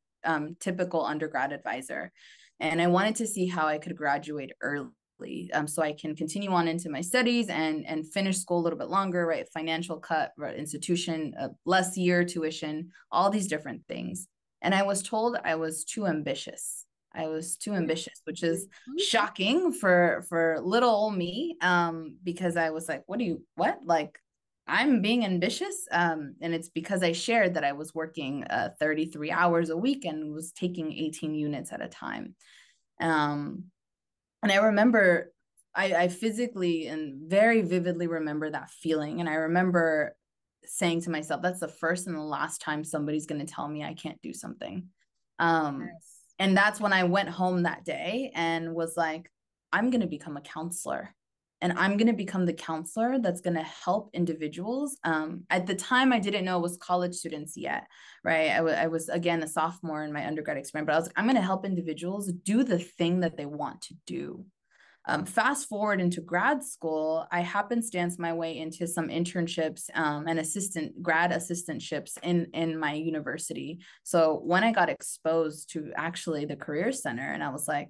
typical undergrad advisor. And I wanted to see how I could graduate early, so I can continue on into my studies and finish school a little bit longer, right? Financial cut, right? Institution, less year tuition, all these different things. And I was told I was too ambitious. I was too ambitious, which is shocking for little old me, because I was like, what? Like, I'm being ambitious. And it's because I shared that I was working 33 hours a week and was taking 18 units at a time. And I remember, I physically and very vividly remember that feeling. And I remember saying to myself, that's the first and the last time somebody's going to tell me I can't do something. Yes. And that's when I went home that day and was like, I'm going to become a counselor. And I'm going to become the counselor that's going to help individuals. At the time, I didn't know it was college students yet, right? I was, again, a sophomore in my undergrad experience, but I was like, I'm going to help individuals do the thing that they want to do. Fast forward into grad school, I happenstance my way into some internships and grad assistantships in my university. So when I got exposed to actually the Career Center, and I was like,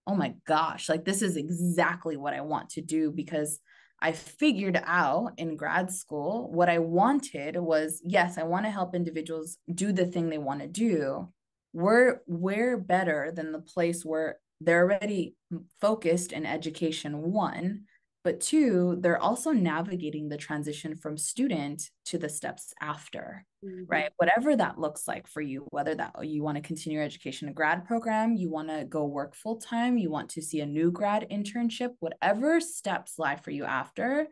oh my gosh, like this is exactly what I want to do, because I figured out in grad school what I wanted was, yes, I want to help individuals do the thing they want to do. We're better than the place where they're already focused in education, one, but two, they're also navigating the transition from student to the steps after, right? Whatever that looks like for you, whether that you want to continue your education, a grad program, you want to go work full-time, you want to see a new grad internship, whatever steps lie for you after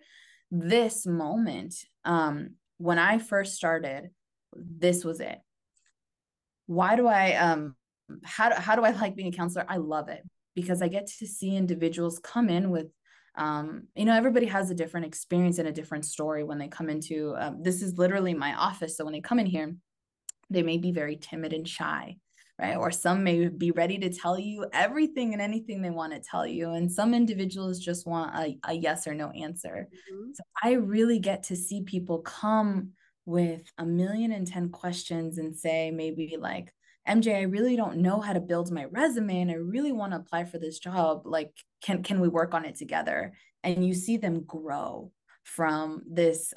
this moment. When I first started, this was it. Why do I, how do I like being a counselor? I love it because I get to see individuals come in with, everybody has a different experience and a different story when they come into, this is literally my office. So when they come in here, they may be very timid and shy, right? Or some may be ready to tell you everything and anything they want to tell you. And some individuals just want a yes or no answer. So I really get to see people come with 1,000,010 questions and say maybe like, MJ, I really don't know how to build my resume and I really want to apply for this job. Like, can we work on it together? And you see them grow from this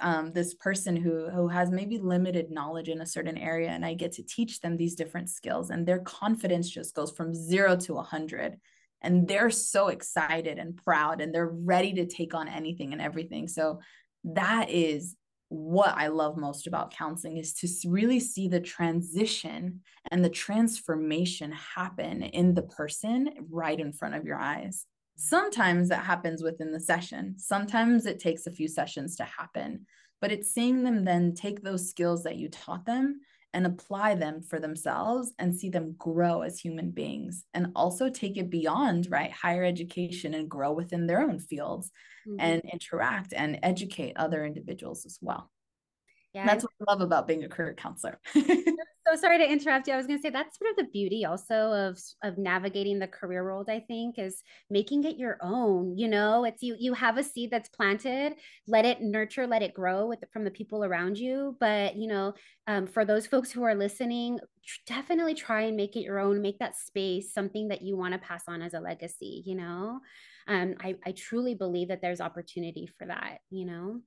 person who has maybe limited knowledge in a certain area, and I get to teach them these different skills, and their confidence just goes from 0 to 100, and they're so excited and proud, and they're ready to take on anything and everything. So that is what I love most about counseling, is to really see the transition and the transformation happen in the person right in front of your eyes. Sometimes that happens within the session. Sometimes it takes a few sessions to happen, but it's seeing them then take those skills that you taught them and apply them for themselves and see them grow as human beings, and also take it beyond, right, higher education and grow within their own fields and interact and educate other individuals as well. Yeah, that's what I love about being a career counselor. So sorry to interrupt you. I was going to say that's sort of the beauty also of navigating the career world, I think, is making it your own. You know, it's you have a seed that's planted, let it nurture, let it grow from the people around you. But, you know, for those folks who are listening, definitely try and make it your own, make that space something that you want to pass on as a legacy, you know. I truly believe that there's opportunity for that, you know,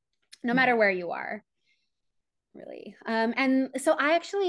no matter where you are. Really. And so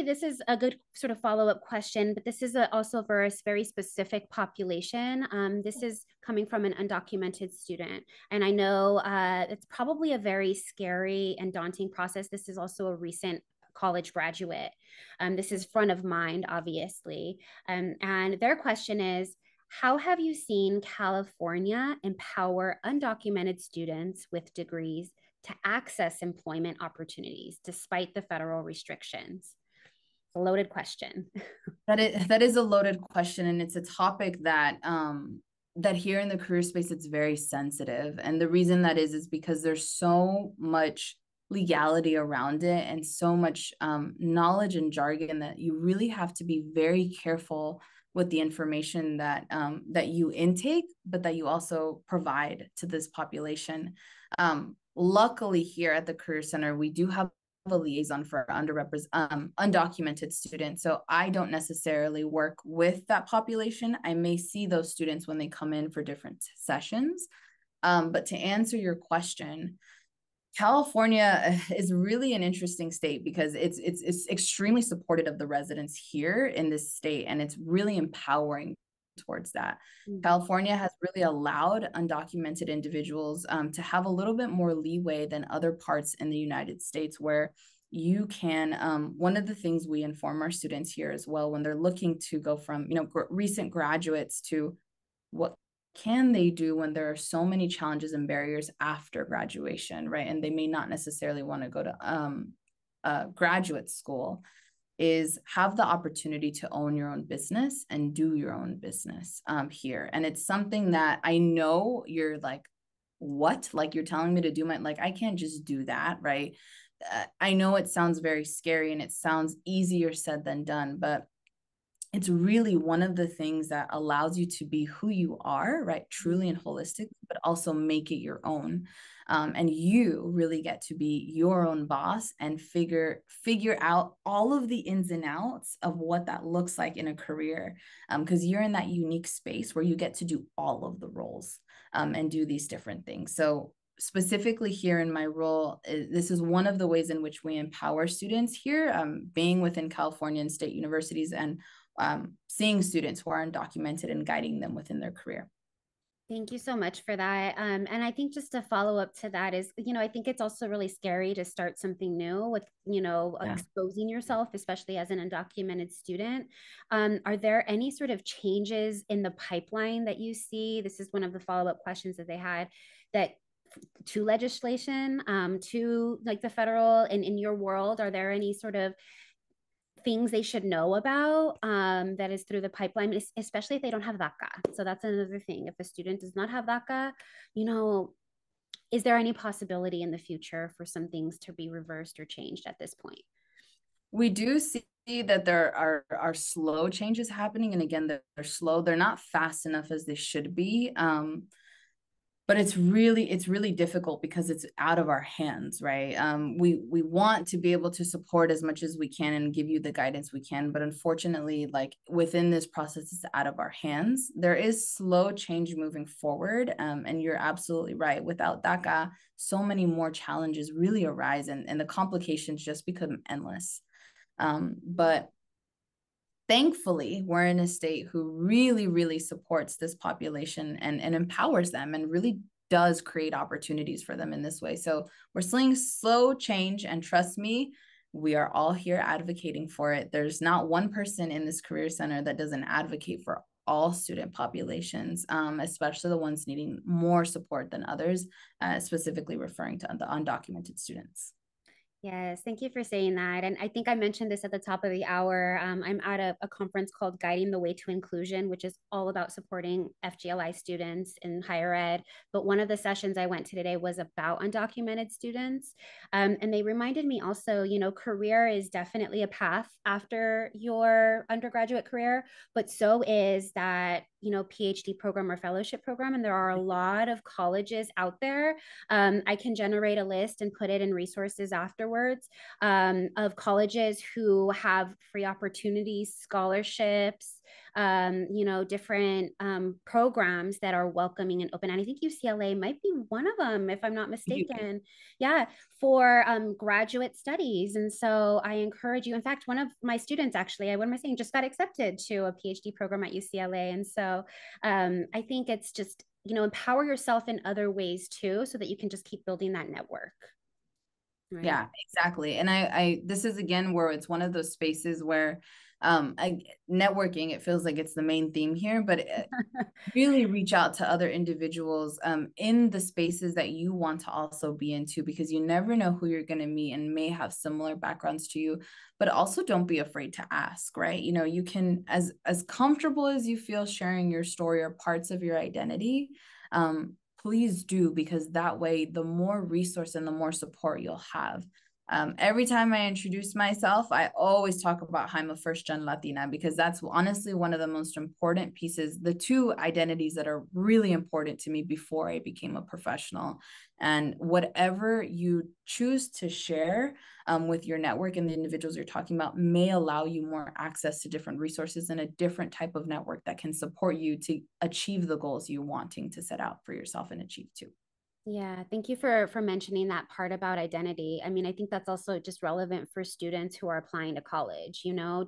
this is a good sort of follow-up question, but this is also for a very specific population. This is coming from an undocumented student. And I know it's probably a very scary and daunting process. This is also a recent college graduate. This is front of mind, obviously. And their question is, how have you seen California empower undocumented students with degrees to access employment opportunities despite the federal restrictions? It's a loaded question. That is a loaded question, and it's a topic that that here in the career space, it's very sensitive. And the reason that is because there's so much legality around it and so much knowledge and jargon that you really have to be very careful with the information that that you intake, but that you also provide to this population. Luckily, here at the Career Center, we do have a liaison for undocumented students. So I don't necessarily work with that population. I may see those students when they come in for different sessions. But to answer your question, California is really an interesting state because it's extremely supportive of the residents here in this state, and it's really empowering towards that. California has really allowed undocumented individuals to have a little bit more leeway than other parts in the United States, where you can, one of the things we inform our students here as well, when they're looking to go from, you know, recent graduates to what can they do when there are so many challenges and barriers after graduation, right? And they may not necessarily want to go to graduate school, is have the opportunity to own your own business and do your own business here. And it's something that I know you're like, what? Like, you're telling me to do like, I can't just do that, right? I know it sounds very scary and it sounds easier said than done, but it's really one of the things that allows you to be who you are, right? Truly and holistic, but also make it your own. And you really get to be your own boss and figure out all of the ins and outs of what that looks like in a career. Because you're in that unique space where you get to do all of the roles and do these different things. So specifically here in my role, this is one of the ways in which we empower students here, being within California and state universities and seeing students who are undocumented and guiding them within their career. Thank you so much for that. And I think just a follow up to that is, you know, I think it's also really scary to start something new with, you know, exposing yourself, especially as an undocumented student. Are there any sort of changes in the pipeline that you see? This is one of the follow up questions that they had, that to legislation, to like the federal, and in your world, are there any sort of things they should know about that is through the pipeline, especially if they don't have DACA? So that's another thing. If a student does not have DACA, you know, is there any possibility in the future for some things to be reversed or changed at this point? We do see that there are slow changes happening. And again, they're slow. They're not fast enough as they should be. But it's really difficult because it's out of our hands, right? We want to be able to support as much as we can and give you the guidance we can, but unfortunately, like within this process, it's out of our hands. There is slow change moving forward, and you're absolutely right. Without DACA, so many more challenges really arise, and the complications just become endless. But thankfully, we're in a state who really supports this population and empowers them and really does create opportunities for them in this way. So we're seeing slow change, and trust me, we are all here advocating for it. There's not one person in this career center that doesn't advocate for all student populations, especially the ones needing more support than others, specifically referring to the undocumented students. Yes, thank you for saying that. And I think I mentioned this at the top of the hour. I'm at a conference called Guiding the Way to Inclusion, which is all about supporting FGLI students in higher ed. But one of the sessions I went to today was about undocumented students. And they reminded me also, you know, career is definitely a path after your undergraduate career, but so is that, you know, PhD program or fellowship program. And there are a lot of colleges out there. I can generate a list and put it in resources afterwards of colleges who have free opportunities, scholarships, you know, different programs that are welcoming and open. And I think UCLA might be one of them, if I'm not mistaken. Yeah, for graduate studies. And so I encourage you. In fact, one of my students actually, what am I saying, just got accepted to a PhD program at UCLA. And so I think it's just, you know, empower yourself in other ways too, so that you can just keep building that network. Right? Yeah, exactly. And I this is again where it's one of those spaces where networking, it feels like it's the main theme here, but really reach out to other individuals in the spaces that you want to also be into, because you never know who you're going to meet and may have similar backgrounds to you. But also don't be afraid to ask, right? You know, you can, as comfortable as you feel sharing your story or parts of your identity, please do, because that way the more resource and the more support you'll have. Every time I introduce myself, I always talk about how I'm a first-gen Latina, because that's honestly one of the most important pieces, the two identities that are really important to me before I became a professional. And whatever you choose to share with your network and the individuals you're talking about may allow you more access to different resources and a different type of network that can support you to achieve the goals you wanting to set out for yourself and achieve too. Yeah, thank you for mentioning that part about identity. I mean, I think that's also just relevant for students who are applying to college. You know,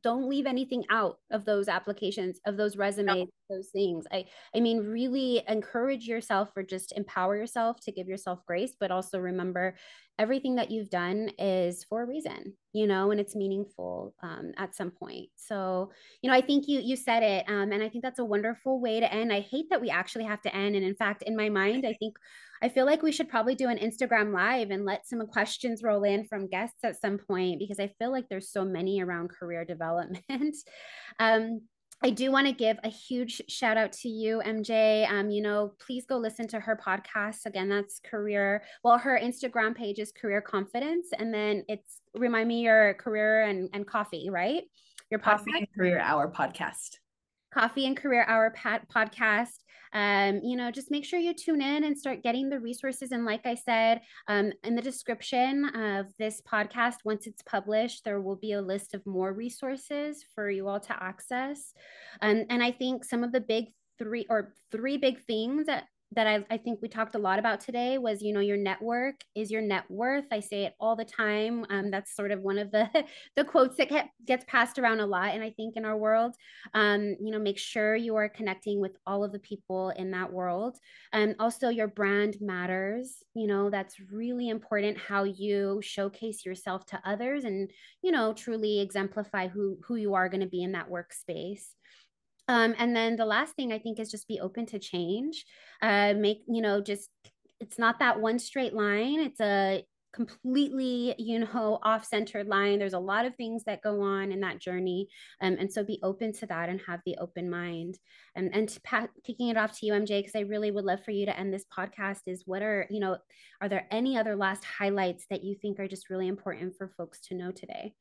don't leave anything out of those applications, of those resumes, those things. I mean, really encourage yourself, or just empower yourself to give yourself grace, but also remember everything that you've done is for a reason, you know, and it's meaningful at some point. So, you know, I think you said it, and I think that's a wonderful way to end. I hate that we actually have to end. And in fact, in my mind, I feel like we should probably do an Instagram live and let some questions roll in from guests at some point, because I feel like there's so many around career development. I do want to give a huge shout out to you, MJ. You know, please go listen to her podcast. Again, that's her Instagram page is Career Confidence. And then it's, remind me, your career and coffee, right? Your podcast? Coffee and Career Hour podcast. Coffee and Career Hour podcast. You know, just make sure you tune in and start getting the resources. And like I said, in the description of this podcast, once it's published, there will be a list of more resources for you all to access. And I think some of the three big things that I think we talked a lot about today was, you know, your network is your net worth. I say it all the time. That's sort of one of the quotes that gets passed around a lot. And I think in our world, you know, make sure you are connecting with all of the people in that world. And also your brand matters. You know, that's really important, how you showcase yourself to others and, you know, truly exemplify who you are going to be in that workspace. And then the last thing I think is just be open to change. You know, just, it's not that one straight line. It's a completely, you know, off-centered line. There's a lot of things that go on in that journey. And so be open to that and have the open mind. And kicking it off to you, MJ, because I really would love for you to end this podcast, is are there any other last highlights that you think are just really important for folks to know today?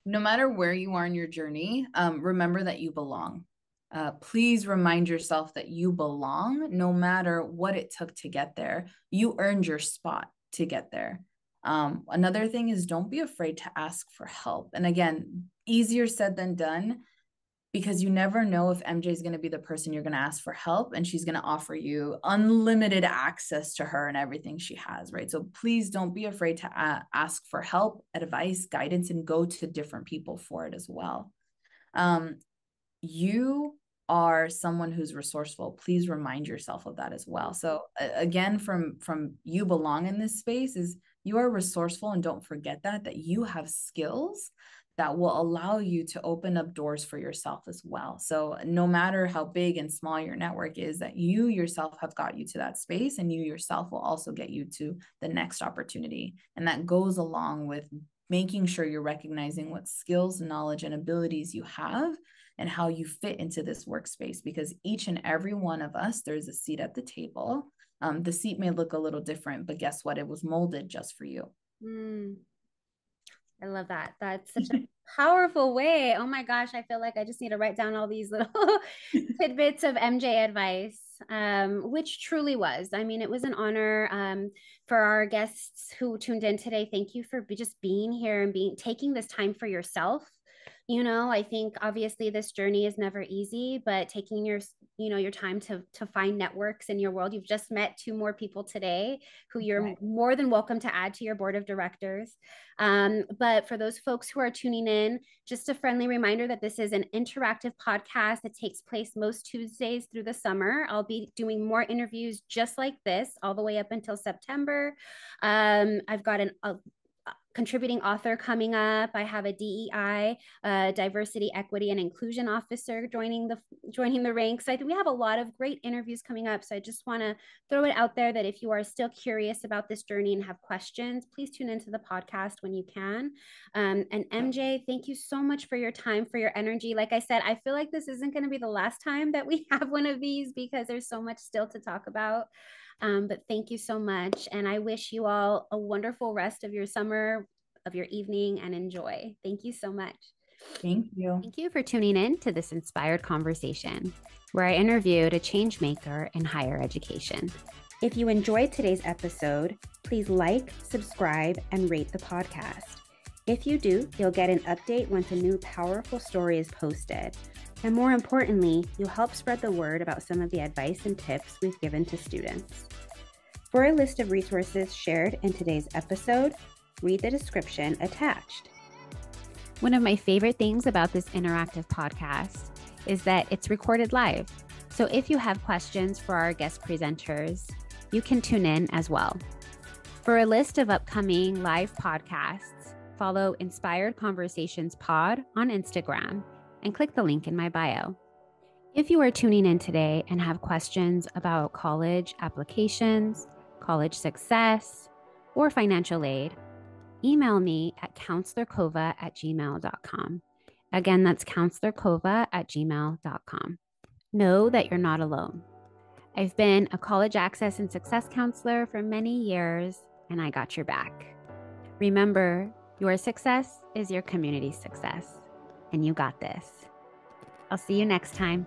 No matter where you are in your journey, remember that you belong. Please remind yourself that you belong, no matter what it took to get there. You earned your spot to get there. Another thing is, don't be afraid to ask for help. And again, easier said than done, because you never know if MJ is going to be the person you're going to ask for help, and she's going to offer you unlimited access to her and everything she has, right? So please don't be afraid to ask for help, advice, guidance, and go to different people for it as well. You are someone who's resourceful. Please remind yourself of that as well. So again, from you belong in this space, is you are resourceful, and don't forget that you have skills that will allow you to open up doors for yourself as well. So no matter how big and small your network is, that you yourself have got you to that space, and you yourself will also get you to the next opportunity. And that goes along with making sure you're recognizing what skills, knowledge, and abilities you have and how you fit into this workspace, because each and every one of us, there's a seat at the table. The seat may look a little different, but guess what? It was molded just for you. I love that. That's such a powerful way. Oh my gosh, I feel like I just need to write down all these little tidbits of MJ advice, which truly was. I mean, it was an honor for our guests who tuned in today. Thank you for just being here and taking this time for yourself. You know, I think obviously this journey is never easy, but taking your time to find networks in your world. You've just met 2 more people today who you're more than welcome to add to your board of directors. But for those folks who are tuning in, just a friendly reminder that this is an interactive podcast that takes place most Tuesdays through the summer. I'll be doing more interviews just like this all the way up until September. I've got a contributing author coming up. I have a DEI, diversity, equity, and inclusion officer joining the ranks. So I think we have a lot of great interviews coming up. So I just want to throw it out there that if you are still curious about this journey and have questions, please tune into the podcast when you can. And MJ, thank you so much for your time, for your energy. Like I said, I feel like this isn't going to be the last time that we have one of these, because there's so much still to talk about. But thank you so much. And I wish you all a wonderful rest of your summer, of your evening, and enjoy. Thank you so much. Thank you. Thank you for tuning in to this inspired conversation, where I interviewed a change maker in higher education. If you enjoyed today's episode, please like, subscribe, and rate the podcast. If you do, you'll get an update once a new powerful story is posted. And more importantly, you'll help spread the word about some of the advice and tips we've given to students. For a list of resources shared in today's episode, read the description attached. One of my favorite things about this interactive podcast is that it's recorded live. So if you have questions for our guest presenters, you can tune in as well. For a list of upcoming live podcasts, follow Inspired Conversations Pod on Instagram and click the link in my bio. If you are tuning in today and have questions about college applications, college success, or financial aid, email me at counselorcova@gmail.com. Again, that's counselorcova@gmail.com. Know that you're not alone. I've been a college access and success counselor for many years, and I got your back. Remember, your success is your community's success, and you got this. I'll see you next time.